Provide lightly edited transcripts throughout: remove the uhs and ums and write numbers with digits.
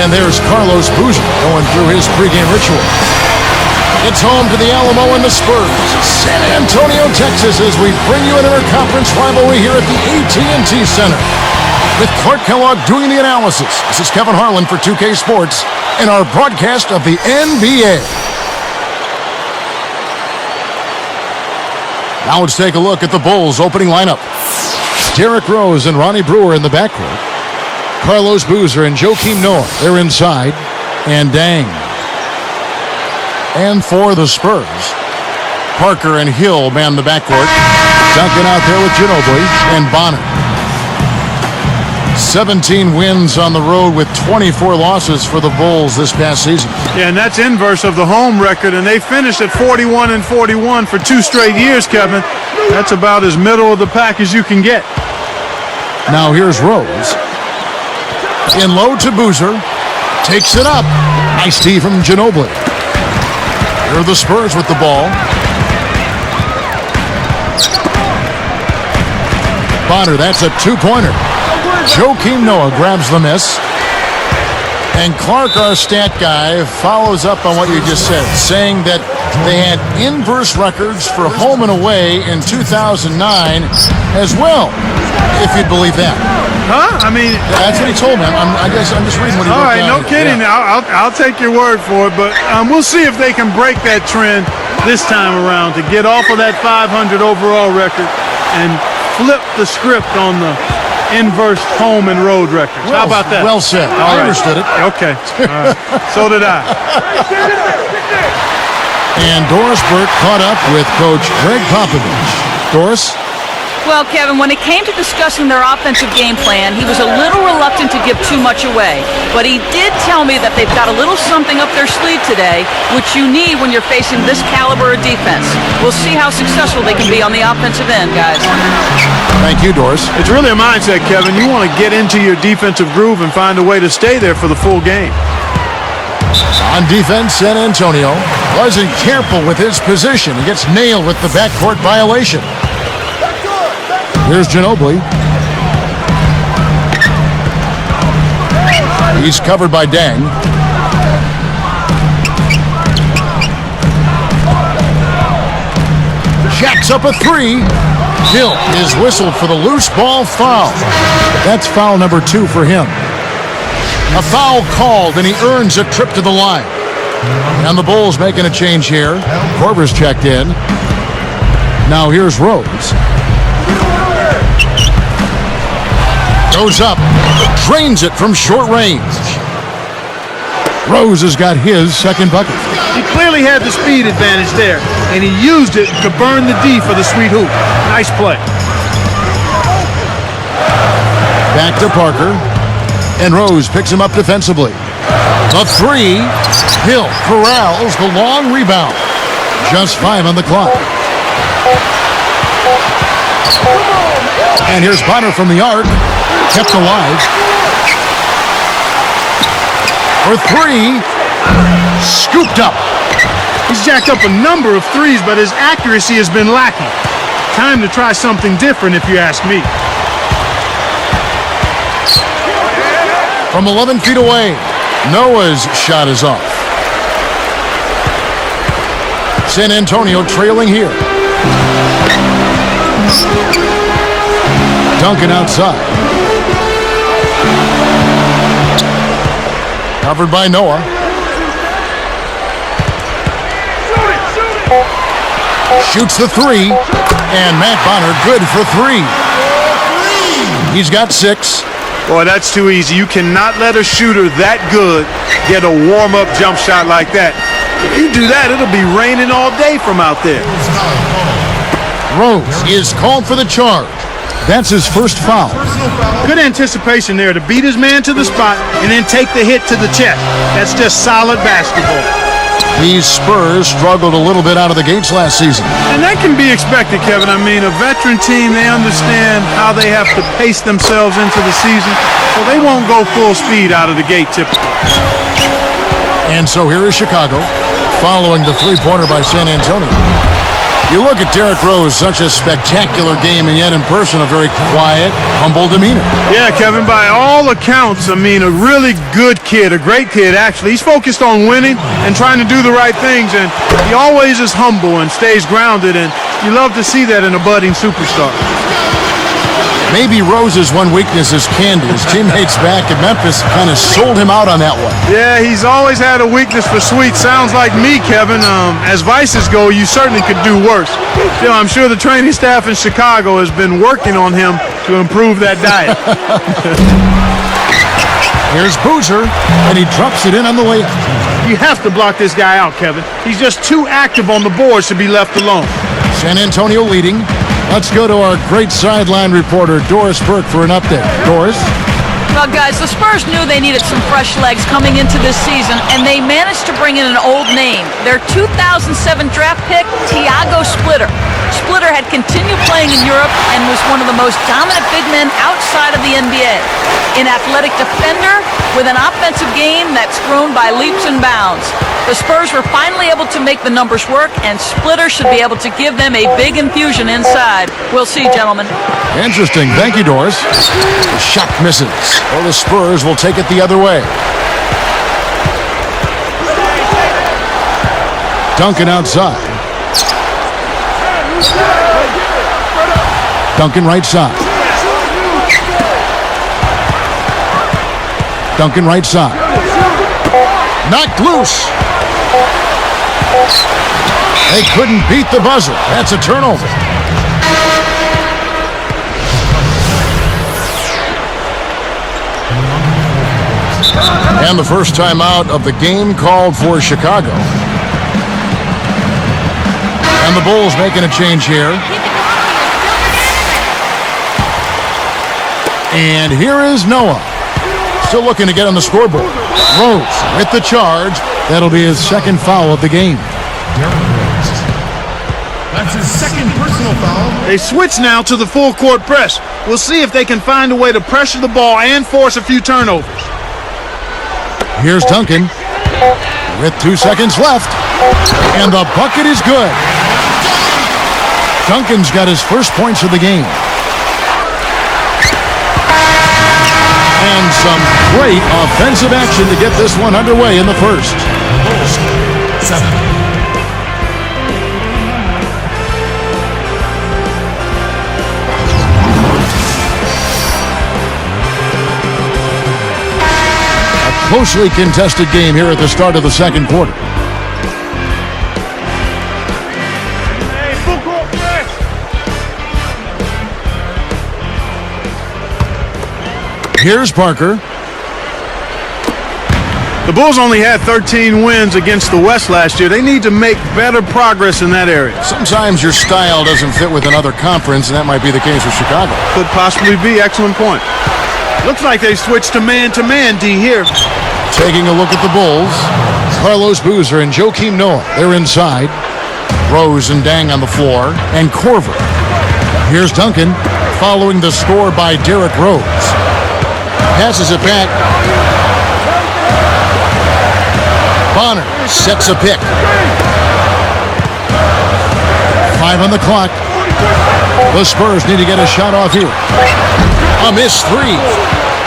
And there's Carlos Boozer going through his pregame ritual. It's home to the Alamo and the Spurs, San Antonio, Texas, as we bring you an interconference rivalry here at the AT&T Center. With Clark Kellogg doing the analysis, this is Kevin Harlan for 2K Sports in our broadcast of the NBA. Now let's take a look at the Bulls' opening lineup. Derrick Rose and Ronnie Brewer in the backcourt. Carlos Boozer and Joakim Noah, they're inside. And Dang. And for the Spurs, Parker and Hill man the backcourt. Duncan out there with Ginobili and Bonner. 17 wins on the road with 24 losses for the Bulls this past season. Yeah, and that's inverse of the home record, and they finished at 41-41 for 2 straight years, Kevin. That's about as middle of the pack as you can get. Now here's Rose. In low to Boozer. Takes it up. Nice D from Ginobili. Here are the Spurs with the ball. Bonner, that's a 2-pointer. Joakim Noah grabs the miss. And Clark, our stat guy, follows up on what you just said, saying that they had inverse records for home and away in 2009 as well, if you'd believe that. Huh? I mean, that's what he told me. I guess I'm just reading what he wrote. All right, no down. kidding. Yeah. I'll take your word for it, but we'll see if they can break that trend this time around to get off of that 500 overall record and flip the script on the inverse home and road records. How about that? Well said. All I right. understood it. Okay. All right. So did I. And Doris Burke caught up with Coach Greg Popovich. Doris? Well, Kevin, when it came to discussing their offensive game plan, he was a little reluctant to give too much away. But he did tell me that they've got a little something up their sleeve today, which you need when you're facing this caliber of defense. We'll see how successful they can be on the offensive end, guys. Thank you, Doris. It's really a mindset, Kevin. You want to get into your defensive groove and find a way to stay there for the full game. On defense, San Antonio wasn't careful with his position. He gets nailed with the backcourt violation. Here's Ginobili. He's covered by Dang. Jacks up a 3. Hill is whistled for the loose ball foul. That's foul number 2 for him. A foul called, and he earns a trip to the line. And the Bulls making a change here. Korver's checked in. Now here's Rose. Goes up, drains it from short range. Rose has got his second bucket. He clearly had the speed advantage there, and he used it to burn the D for the sweet hoop. Nice play. Back to Parker, and Rose picks him up defensively. The 3, Hill corrals the long rebound. Just 5 on the clock. And here's Bonner from the arc. Kept alive. For 3. Scooped up. He's jacked up a number of threes, but his accuracy has been lacking. Time to try something different, if you ask me. From 11 feet away, Noah's shot is off. San Antonio trailing here. Duncan outside. Covered by Noah. Shoots the 3. And Matt Bonner good for 3. He's got 6. Boy, that's too easy. You cannot let a shooter that good get a warm-up jump shot like that. If you do that, it'll be raining all day from out there. Rose is called for the charge. That's his first foul. Good anticipation there to beat his man to the spot and then take the hit to the chest. That's just solid basketball. These Spurs struggled a little bit out of the gates last season. And that can be expected, Kevin. I mean, a veteran team, they understand how they have to pace themselves into the season, so they won't go full speed out of the gate typically. And so here is Chicago, following the three-pointer by San Antonio. You look at Derrick Rose, such a spectacular game, and yet in person, a very quiet, humble demeanor. Yeah, Kevin, by all accounts, I mean, a really good kid, a great kid, actually. He's focused on winning and trying to do the right things, and he always is humble and stays grounded, and you love to see that in a budding superstar. Maybe Rose's one weakness is candy. His teammates back at Memphis kind of sold him out on that one. Yeah, he's always had a weakness for sweets. Sounds like me, Kevin. As vices go, you certainly could do worse. You know, I'm sure the training staff in Chicago has been working on him to improve that diet. Here's Boozer, and he drops it in on the layup. You have to block this guy out, Kevin. He's just too active on the boards to be left alone. San Antonio leading. Let's go to our great sideline reporter, Doris Burke, for an update. Doris? Well, guys, the Spurs knew they needed some fresh legs coming into this season, and they managed to bring in an old name. Their 2007 draft pick, Thiago Splitter. Splitter had continued playing in Europe and was one of the most dominant big men outside of the NBA. An athletic defender with an offensive game that's grown by leaps and bounds. The Spurs were finally able to make the numbers work, and Splitter should be able to give them a big infusion inside. We'll see, gentlemen. Interesting. Thank you, Doris. The shot misses. Well, the Spurs will take it the other way. Duncan outside. Duncan right side. Duncan right side. Knocked loose. They couldn't beat the buzzer. That's a turnover. And the first timeout of the game called for Chicago. And the Bulls making a change here. And here is Noah. Still looking to get on the scoreboard. Rose with the charge. That'll be his second foul of the game. That's his second personal foul. They switch now to the full court press. We'll see if they can find a way to pressure the ball and force a few turnovers. Here's Duncan with 2 seconds left. And the bucket is good. Duncan's got his first points of the game. And some great offensive action to get this one underway in the first. 7. Closely contested game here at the start of the second quarter. Here's Parker. The Bulls only had 13 wins against the West last year. They need to make better progress in that area. Sometimes your style doesn't fit with another conference, and that might be the case with Chicago. Could possibly be. Excellent point. Looks like they switched to man-to-man, D, here. Taking a look at the Bulls, Carlos Boozer and Joakim Noah, they're inside. Rose and Dang on the floor, and Korver. Here's Duncan, following the score by Derrick Rose. Passes it back. Bonner sets a pick. 5 on the clock. The Spurs need to get a shot off here. A missed 3.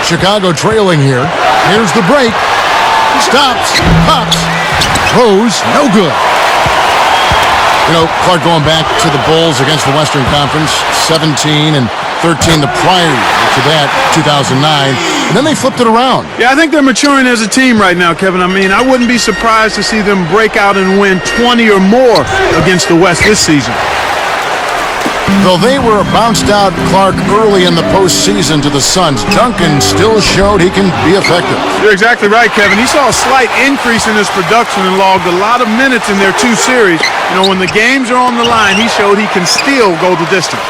Chicago trailing here. Here's the break. Stops. Pops. Rose. No good. You know, Clark, going back to the Bulls against the Western Conference, 17 and 13 the prior year to that, 2009. And then they flipped it around. Yeah, I think they're maturing as a team right now, Kevin. I mean, I wouldn't be surprised to see them break out and win 20 or more against the West this season. Though they were bounced out Clark early in the postseason to the Suns, Duncan still showed he can be effective. You're exactly right, Kevin. He saw a slight increase in his production and logged a lot of minutes in their 2 series. You know, when the games are on the line, he showed he can still go the distance.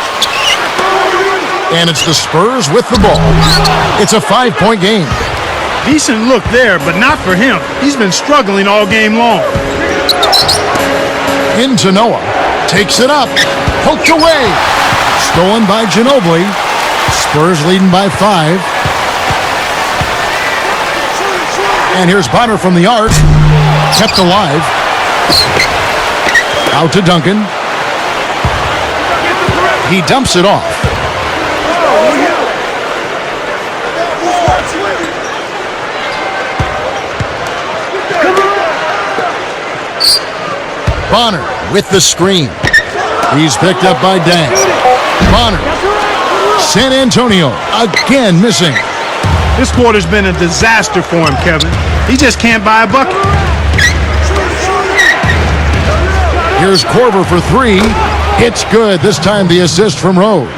And it's the Spurs with the ball. It's a 5-point game. Decent look there, but not for him. He's been struggling all game long. Into Noah. Takes it up. Poked away. Stolen by Ginobili. Spurs leading by 5. And here's Bonner from the arc. Kept alive. Out to Duncan. He dumps it off. Bonner with the screen. He's picked up by Dang. Bonner. San Antonio again missing. This quarter's been a disaster for him, Kevin. He just can't buy a bucket. Here's Korver for 3. It's good. This time the assist from Rose.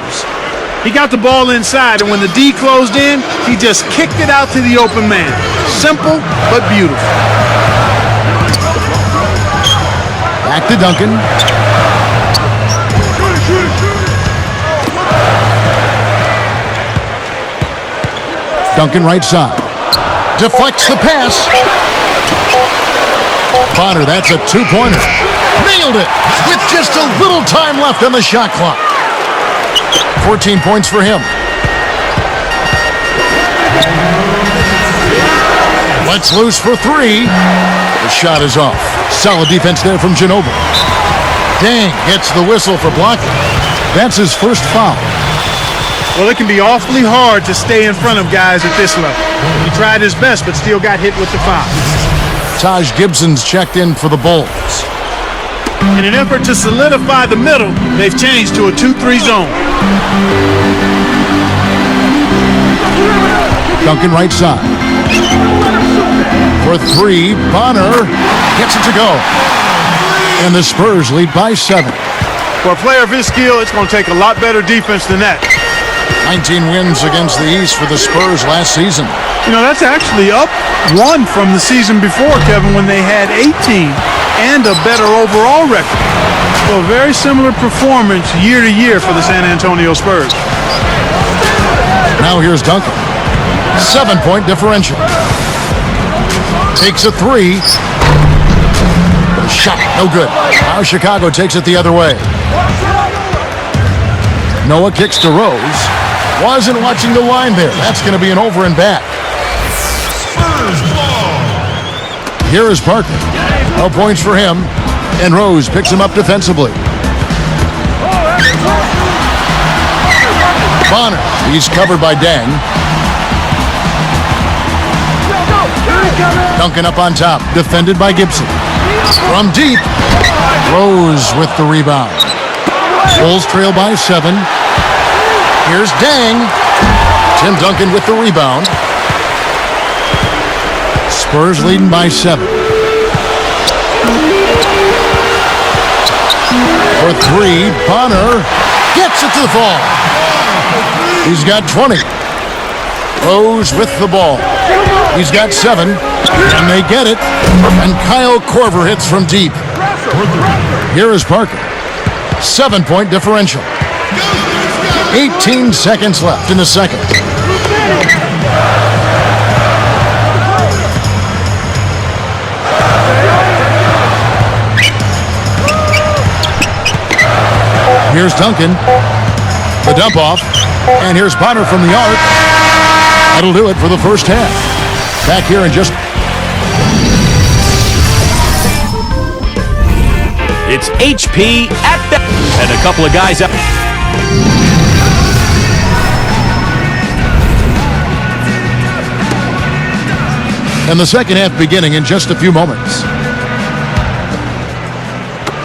He got the ball inside, and when the D closed in, he just kicked it out to the open man. Simple, but beautiful. Back to Duncan. Duncan right side. Deflects the pass. Bonner, that's a 2-pointer. Nailed it with just a little time left on the shot clock. 14 points for him. Let's loose for 3. The shot is off. Solid defense there from Ginobili. Dang gets the whistle for blocking. That's his first foul. Well, it can be awfully hard to stay in front of guys at this level. He tried his best, but still got hit with the foul. Taj Gibson's checked in for the Bulls. In an effort to solidify the middle, they've changed to a 2-3 zone. Duncan right side. For 3, Bonner gets it to go. And the Spurs lead by 7. For a player of his skill, it's going to take a lot better defense than that. 19 wins against the East for the Spurs last season. You know, that's actually up 1 from the season before, Kevin, when they had 18 and a better overall record. So a very similar performance year to year for the San Antonio Spurs. Now here's Duncan. 7-point differential. Takes a 3. Shot, no good. Now Chicago takes it the other way. Noah kicks to Rose. Wasn't watching the line there. That's going to be an over and back. Here is Parker. No points for him. And Rose picks him up defensively. Bonner. He's covered by Dang. Duncan up on top. Defended by Gibson. From deep. Rose with the rebound. Bulls trail by 7. Here's Dang. Tim Duncan with the rebound. Spurs leading by 7. For 3, Bonner gets it to the fall. He's got 20. Rose with the ball. He's got 7, and they get it. And Kyle Korver hits from deep. Here is Parker. 7-point differential. 18 seconds left in the second. Here's Duncan. The dump off. And here's Bonner from the arc. That'll do it for the first half. Back here in just... It's HP at the... And a couple of guys up. And the second half beginning in just a few moments.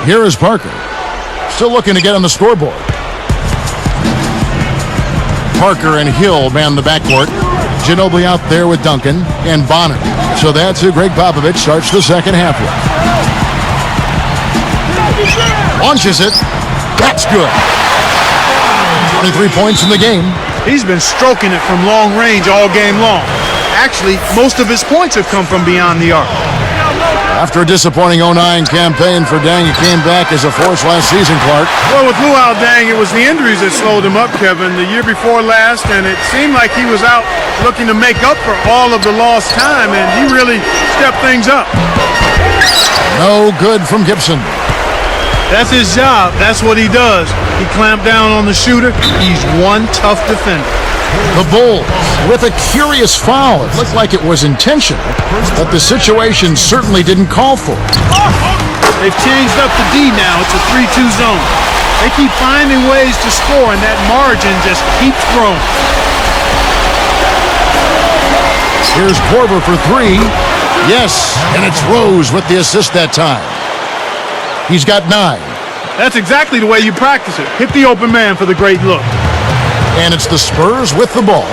Here is Parker. Still looking to get on the scoreboard. Parker and Hill man the backcourt. Ginobili out there with Duncan and Bonner. So that's who Greg Popovich starts the second half with. Launches it. That's good. 23 points in the game. He's been stroking it from long range all game long. Actually, most of his points have come from beyond the arc. After a disappointing 09 campaign for Dang, he came back as a force last season, Clark. Well, with Luau Dang, it was the injuries that slowed him up, Kevin, the year before last, and it seemed like he was out looking to make up for all of the lost time, and he really stepped things up. No good from Gibson. That's his job. That's what he does. He clamped down on the shooter. He's one tough defender. The Bulls with a curious foul. It looked like it was intentional, but the situation certainly didn't call for it. They've changed up the D now. It's a 3-2 zone. They keep finding ways to score, and that margin just keeps growing. Here's Korver for three. Yes, and it's Rose with the assist that time. He's got 9. That's exactly the way you practice it. Hit the open man for the great look. And it's the Spurs with the ball.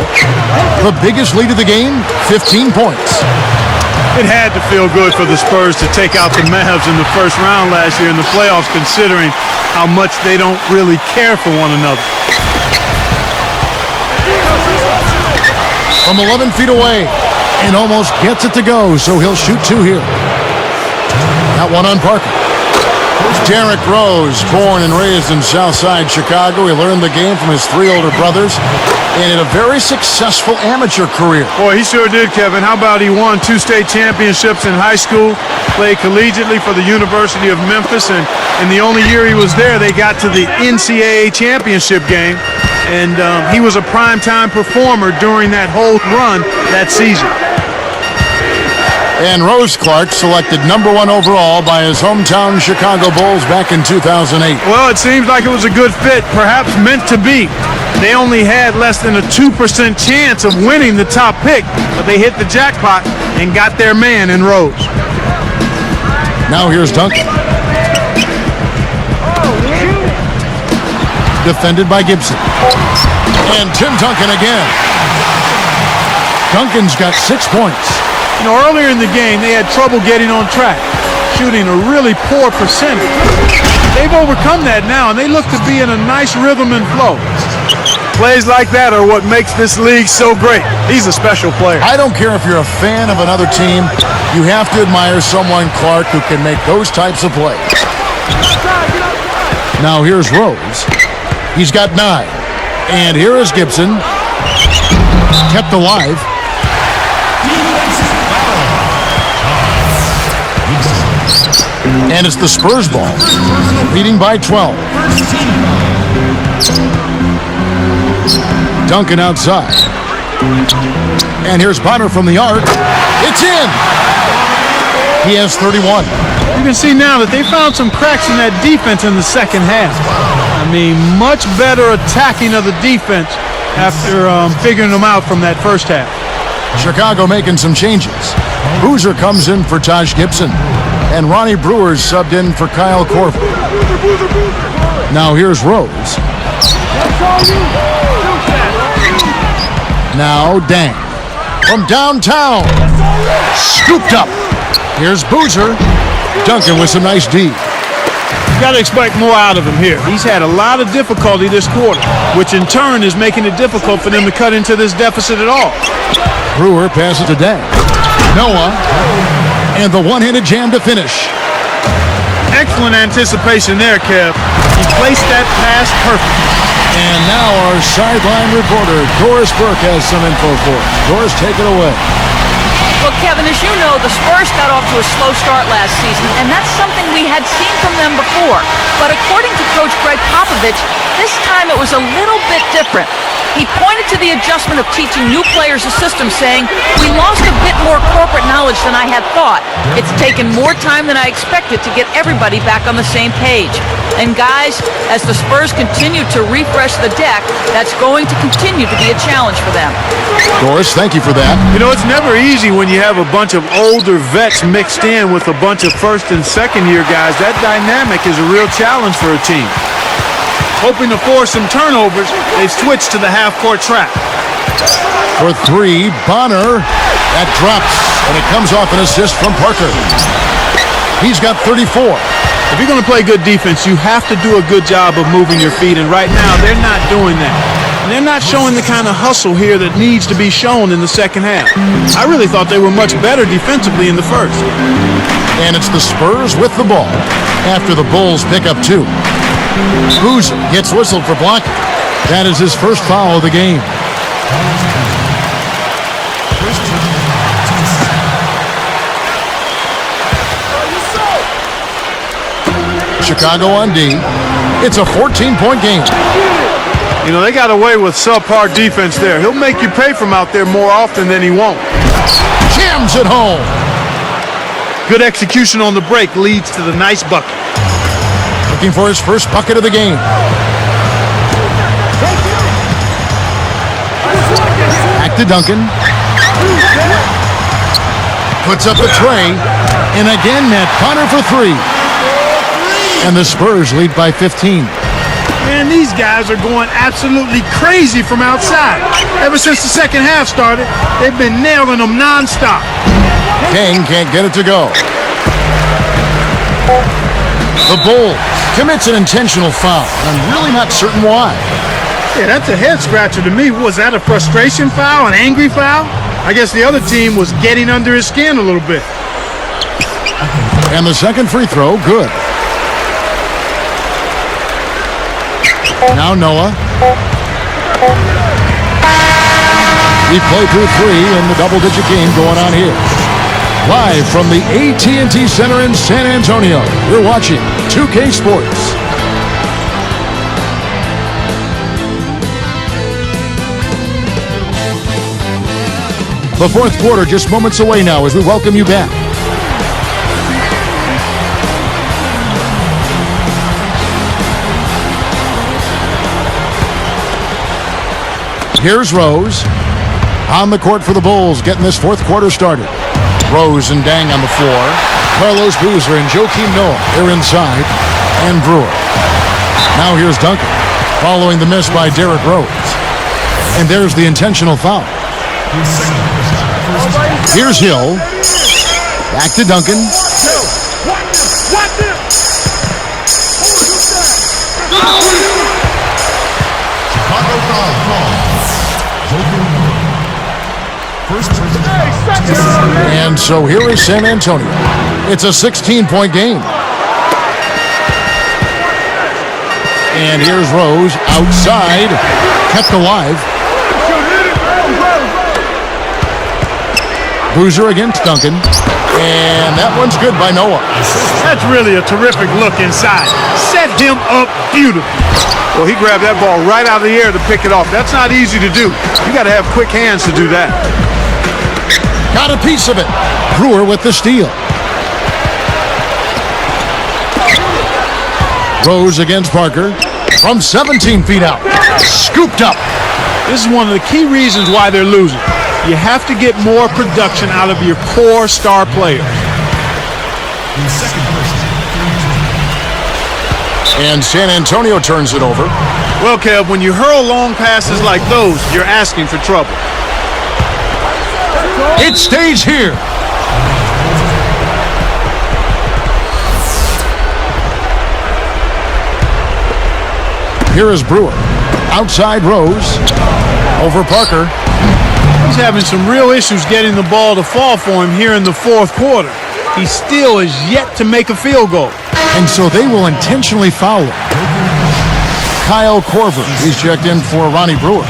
The biggest lead of the game, 15 points. It had to feel good for the Spurs to take out the Mavs in the first round last year in the playoffs, considering how much they don't really care for one another. From 11 feet away, and almost gets it to go, so he'll shoot 2 here. Got one on Parker. Derrick Rose, born and raised in Southside Chicago. He learned the game from his 3 older brothers and had a very successful amateur career. Boy, he sure did, Kevin. How about he won 2 state championships in high school, played collegiately for the University of Memphis, and in the only year he was there, they got to the NCAA championship game, and he was a primetime performer during that whole run that season. And Rose Clark selected number 1 overall by his hometown Chicago Bulls back in 2008. Well, it seems like it was a good fit, perhaps meant to be. They only had less than a 2% chance of winning the top pick, but they hit the jackpot and got their man in Rose. Now here's Duncan. Defended by Gibson. And Tim Duncan again. Duncan's got 6 points. You know, earlier in the game, they had trouble getting on track, shooting a really poor percentage. They've overcome that now, and they look to be in a nice rhythm and flow. Plays like that are what makes this league so great. He's a special player. I don't care if you're a fan of another team, you have to admire someone, Clark, who can make those types of plays. Now here's Rose. He's got 9. And here is Gibson. Kept alive. And it's the Spurs ball, leading by 12. Duncan outside. And here's Bonner from the arc. It's in! He has 31. You can see now that they found some cracks in that defense in the second half. I mean, much better attacking of the defense after figuring them out from that first half. Chicago making some changes. Boozer comes in for Taj Gibson. And Ronnie Brewer's subbed in for Kyle Korver. Now here's Rose. Now Dang. From downtown. Scooped up. Here's Boozer. Duncan with some nice D. You got to expect more out of him here. He's had a lot of difficulty this quarter, which in turn is making it difficult for them to cut into this deficit at all. Brewer passes to Dang. Noah. And the one-handed jam to finish. Excellent anticipation there, Kev. He placed that pass perfectly. And now our sideline reporter, Doris Burke, has some info for us. Doris, take it away. Well, Kevin, as you know, the Spurs got off to a slow start last season, and that's something we had seen from them before. But according to Coach Greg Popovich, this time it was a little bit different. He pointed to the adjustment of teaching new players a system, saying, "We lost a bit more corporate knowledge than I had thought. It's taken more time than I expected to get everybody back on the same page." And guys, as the Spurs continue to refresh the deck, that's going to continue to be a challenge for them. Doris, thank you for that. You know, it's never easy when you have a bunch of older vets mixed in with a bunch of first and second year guys. That dynamic is a real challenge for a team. Hoping to force some turnovers, they've switched to the half-court trap. For 3, Bonner. That drops, and it comes off an assist from Parker. He's got 34. If you're going to play good defense, you have to do a good job of moving your feet, and right now they're not doing that. And they're not showing the kind of hustle here that needs to be shown in the second half. I really thought they were much better defensively in the first. And it's the Spurs with the ball after the Bulls pick up 2. Boozer gets whistled for blocking. That is his first foul of the game. Chicago on D. It's a 14-point game. You know, they got away with subpar defense there. He'll make you pay from out there more often than he won't. Jams it home. Good execution on the break leads to the nice bucket. Looking for his first bucket of the game. Back to Duncan. Puts up a tray. And again, that Connor for 3. And the Spurs lead by 15. Man, these guys are going absolutely crazy from outside. Ever since the second half started, they've been nailing them nonstop. King can't get it to go. The Bulls commits an intentional foul. I'm really not certain why. Yeah, that's a head scratcher to me. Was that a frustration foul, an angry foul? I guess the other team was getting under his skin a little bit. And the second free throw, good. Now Noah. We play through 3 in the double-digit game going on here. Live from the AT&T Center in San Antonio, you're watching 2K Sports. The fourth quarter just moments away now as we welcome you back. Here's Rose on the court for the Bulls, getting this fourth quarter started. Rose and Dang on the floor. Carlos Boozer and Joakim Noah, they're inside. And Brewer. Now here's Duncan, following the miss by Derrick Rose. And there's the intentional foul. Here's Hill. Back to Duncan. Chicago foul call. First And so here is San Antonio. It's a 16-point game. And here's Rose outside, kept alive. Boozer against Duncan. And that one's good by Noah. That's really a terrific look inside. Set him up beautifully. Well, he grabbed that ball right out of the air to pick it off. That's not easy to do. You got to have quick hands to do that. Got a piece of it. Brewer with the steal. Rose against Parker from 17 feet out. Scooped up. This is one of the key reasons why they're losing. You have to get more production out of your core star players. And San Antonio turns it over. Well, Kev, when you hurl long passes like those, you're asking for trouble. It stays here. Here is Brewer. Outside Rose. Over Parker. He's having some real issues getting the ball to fall for him here in the fourth quarter. He still is yet to make a field goal. And so they will intentionally foul him. Kyle Korver, he's checked in for Ronnie Brewer.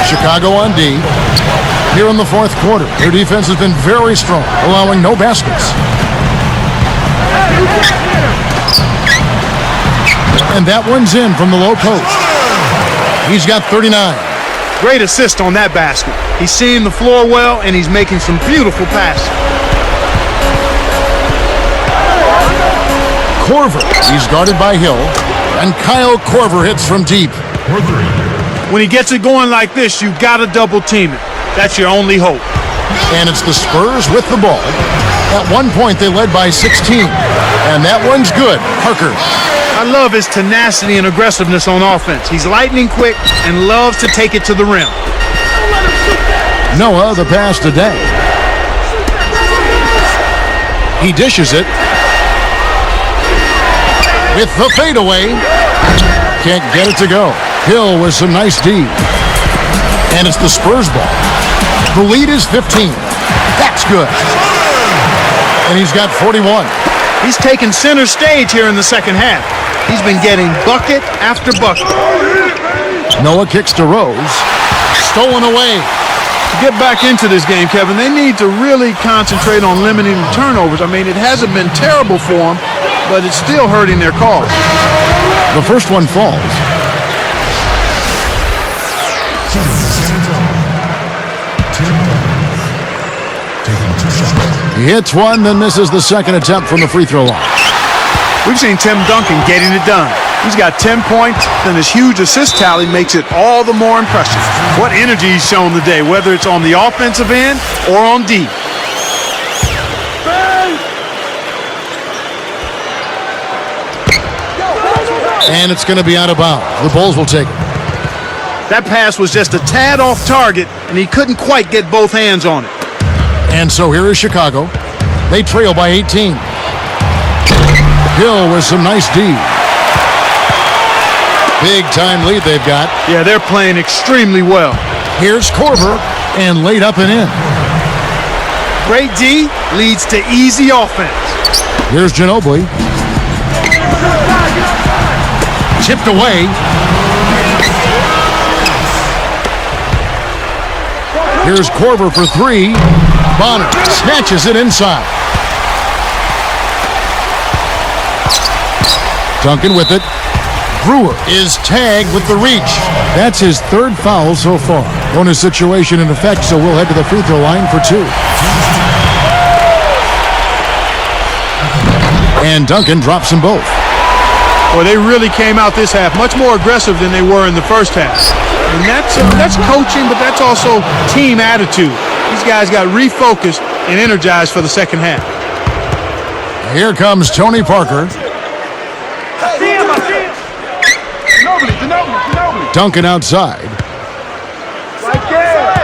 Chicago on D. Here in the fourth quarter, their defense has been very strong, allowing no baskets. And that one's in from the low post. He's got 39. Great assist on that basket. He's seeing the floor well, and he's making some beautiful passes. Korver, he's guarded by Hill, and Kyle Korver hits from deep. When he gets it going like this, you got to double team it. That's your only hope. And it's the Spurs with the ball. At one point, they led by 16. And that one's good. Parker. I love his tenacity and aggressiveness on offense. He's lightning quick and loves to take it to the rim. Noah, the pass today. He dishes it. With the fadeaway. Can't get it to go. Hill with some nice D. And it's the Spurs ball. The lead is 15. That's good. And he's got 41. He's taken center stage here in the second half. He's been getting bucket after bucket. Noah kicks to Rose. Stolen away. To get back into this game, Kevin, they need to really concentrate on limiting the turnovers. I mean, it hasn't been terrible for them, but it's still hurting their cause. The first one falls. He hits one, then misses the second attempt from the free throw line. We've seen Tim Duncan getting it done. He's got 10 points, and his huge assist tally makes it all the more impressive. What energy he's shown today, whether it's on the offensive end or on D. And it's going to be out of bounds. The Bulls will take it. That pass was just a tad off target, and he couldn't quite get both hands on it. And so here is Chicago. They trail by 18. Hill with some nice D. Big time lead they've got. Yeah, they're playing extremely well. Here's Korver, and laid up and in. Great D leads to easy offense. Here's Ginobili. Chipped away. Here's Korver for three. Bonner snatches it inside. Duncan with it. Brewer is tagged with the reach. That's his third foul so far. Bonus situation in effect, so we'll head to the free throw line for two. And Duncan drops them both. Well, they really came out this half much more aggressive than they were in the first half. And that's coaching, but that's also team attitude. These guys got refocused and energized for the second half. Here comes Tony Parker. Duncan outside.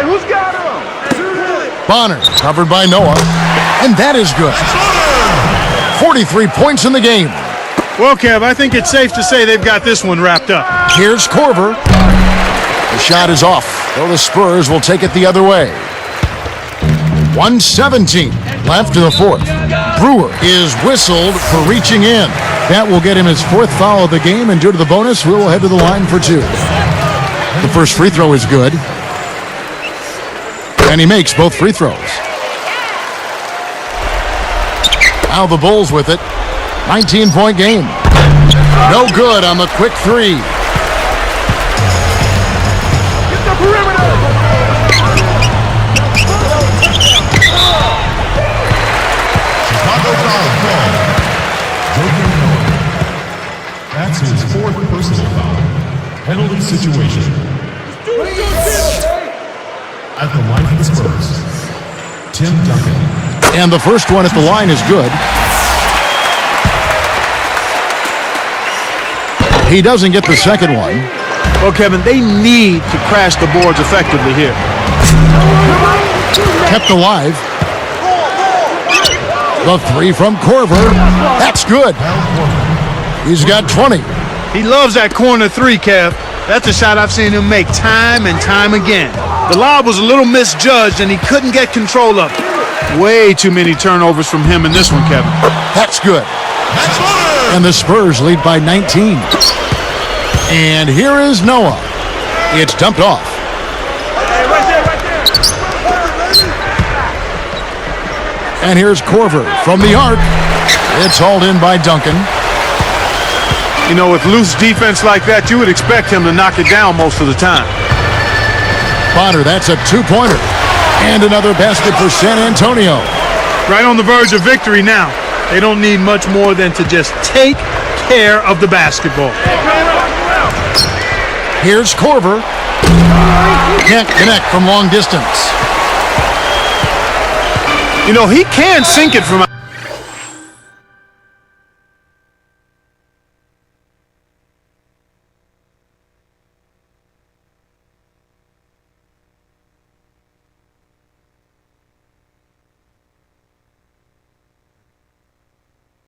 Who's got him? Bonner covered by Noah. And that is good. 43 points in the game. Well, Kev, I think it's safe to say they've got this one wrapped up. Here's Korver. The shot is off, though the Spurs will take it the other way. 1:17 left in the fourth. Brewer is whistled for reaching in. That will get him his fourth foul of the game, and due to the bonus, we will head to the line for two. The first free throw is good. And he makes both free throws. Now the Bulls with it. 19-point game. No good on the quick three. Get the perimeter! Chicago foul call. That's his fourth personal foul. Penalty situation. At the line for the Spurs, Tim Duncan. And the first one at the line is good. He doesn't get the second one. Well, Kevin, they need to crash the boards effectively here. Kept alive. The three from Korver. That's good. He's got 20. He loves that corner three, Kev. That's a shot I've seen him make time and time again. The lob was a little misjudged, and he couldn't get control of it. Way too many turnovers from him in this one, Kevin. That's good. And the Spurs lead by 19. And here is Noah. It's dumped off. And here's Korver from the arc. It's hauled in by Duncan. You know, with loose defense like that, you would expect him to knock it down most of the time. Bonner, that's a two-pointer. And another basket for San Antonio. Right on the verge of victory now. They don't need much more than to just take care of the basketball. Here's Korver. Can't connect from long distance. You know, he can sink it from